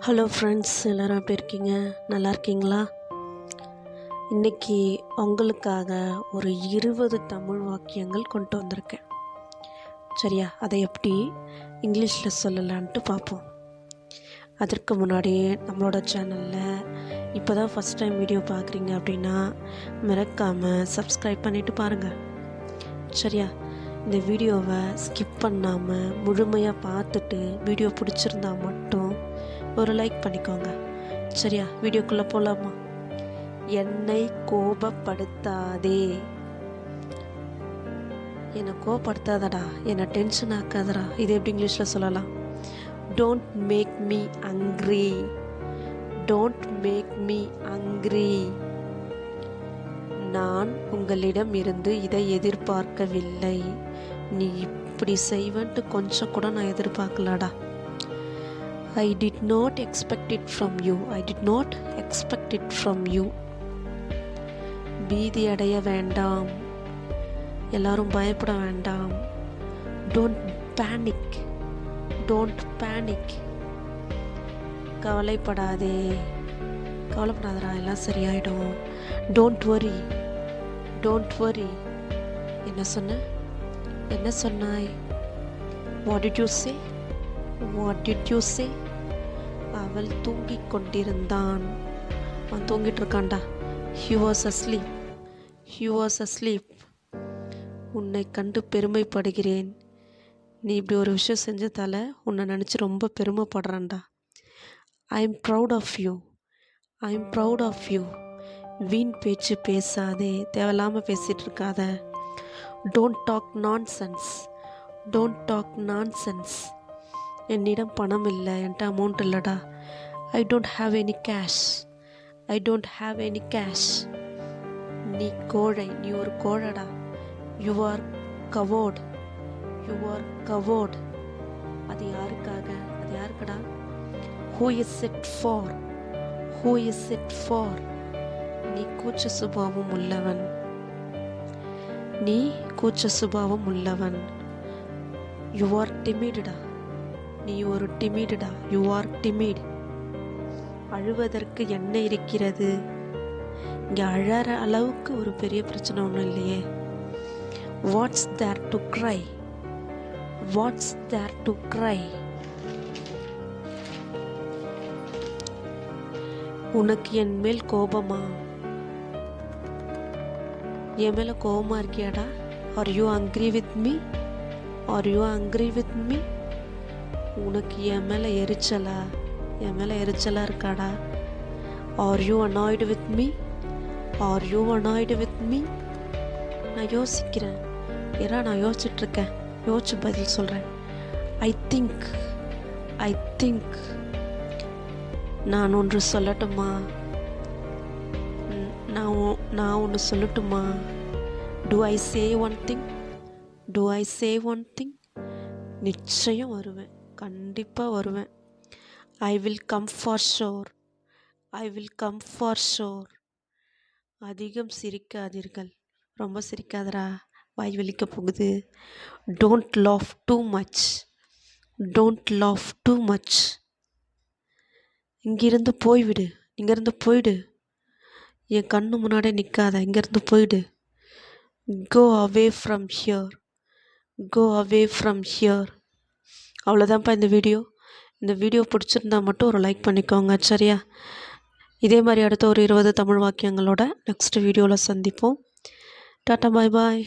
Hello friends, எல்லோரும் எப்படி இருக்கீங்க? நல்லா இருக்கீங்களா? இன்றைக்கி உங்களுக்காக ஒரு 20 தமிழ் வாக்கியங்கள் கொண்டு வந்திருக்கேன். சரியா? அதை எப்படி இங்கிலீஷில் சொல்லலான்ட்டு பார்ப்போம். அதற்கு முன்னாடி நம்மளோட சேனலில் இப்போ தான் ஃபஸ்ட் டைம் வீடியோ பார்க்குறீங்க அப்படின்னா மறக்காமல் சப்ஸ்கிரைப் பண்ணிவிட்டு பாருங்கள். சரியா? இந்த வீடியோவை ஸ்கிப் பண்ணாமல் முழுமையாக பார்த்துட்டு வீடியோ பிடிச்சிருந்தா மட்டும் ஒரு லைக் பண்ணிக்கோங்க. சரியா? வீடியோக்குள்ளே போகலாமா? என்னை கோபப்படுத்தாதே. என்னை கோபப்படுத்தாதடா, என்னை டென்ஷன் ஆக்காதடா. இது எப்படி இங்கிலீஷில் சொல்லலாம்? Don't make me angry. Don't make me angry. நான் உங்களிடம் இருந்து இதை எதிர்பார்க்கவில்லை. நீ இப்படி செய்வன்ட்டு கொஞ்சம் கூட நான் எதிர்பார்க்கலடா. I did not expect it from you. I did not expect it from you. பீதி அடைய வேண்டாம். எல்லாரும் பயப்பட வேண்டாம். Don't panic. Don't panic. கவலைப்படாதே. கவலைப்படாதடா, எல்லாம் சரியாயிடும். Don't worry. Don't worry. என்ன சொன்னாய்? What did you say? What did you say? அவள் தூங்கிக் கொண்டிருந்தான். அவன் தூங்கிட்டு இருக்கான்டா. He was asleep. He was asleep. உன்னை கண்டு பெருமைப்படுகிறேன். நீ இப்படி ஒரு விஷயம் செஞ்சதால உன்னை நினச்சி ரொம்ப பெருமைப்படுறேன்டா. I am proud of you. I am proud of you. வீண் பேச்சு பேசாதே. தேவையில்லாமல் பேசிகிட்டு இருக்காத. Don't talk nonsense. Don't talk nonsense. என்னிடம் பணம் இல்லை, என்கிட்ட அமௌண்ட் இல்லைடா. I don't have any cash. I don't have any cash. நீ கோழை, நீ ஒரு கோழடா. You are coward. You are coward. அது யாருக்கடா? Who is it for? Who is it for? நீ கூச்ச சுபாவம் உள்ளவன். நீ கூச்ச சுபாவம் உள்ளவன். யூ ஆர் டிமிடா. நீ ஒரு டிமிடா. You are timid. அழுவதற்கு என்ன இருக்கிறது? இங்கே அழற அளவுக்கு ஒரு பெரிய பிரச்சனை ஒன்றும் இல்லையே. What's there to cry? What's there to cry? உனக்கு என் மேல் கோபமா? என் மேல கோபமா இருக்கியாடா? Are you angry with me? Are you angry with me? உனக்கு என் மேலே எரிச்சலா இருக்காடா? Are you annoyed with me? Are you annoyed with me? நான் யோசிக்கிறேன். நான் யோசிச்சுட்ருக்கேன். யோசிச்சு பதில் சொல்கிறேன். I think. நான் ஒன்று சொல்லட்டுமா? நான் ஒன்று சொல்லட்டுமா? Do I say one thing? Do I say one thing? நிச்சயம் வருவேன். கண்டிப்பாக வருவேன். I will come for sure. I will come for sure. அதிகம் சிரிக்காதீர்கள். ரொம்ப சிரிக்காதடா, வாய் வலிக்க போகுது. Don't laugh too much. Don't laugh too much. இங்கிருந்து போயிடு. என் கண்ணு முன்னாடியே நிற்காத. இங்கேருந்து போயிடு. Go away from here. Go away from here. அவ்வளோதான்ப்பா இந்த வீடியோ பிடிச்சிருந்தா மட்டும் ஒரு லைக் பண்ணிக்கோங்க. சரியா? இதே மாதிரி அடுத்த ஒரு 20 தமிழ் வாக்கியங்களோட நெக்ஸ்ட் வீடியோவில் சந்திப்போம். டாட்டா, பாய் பாய்.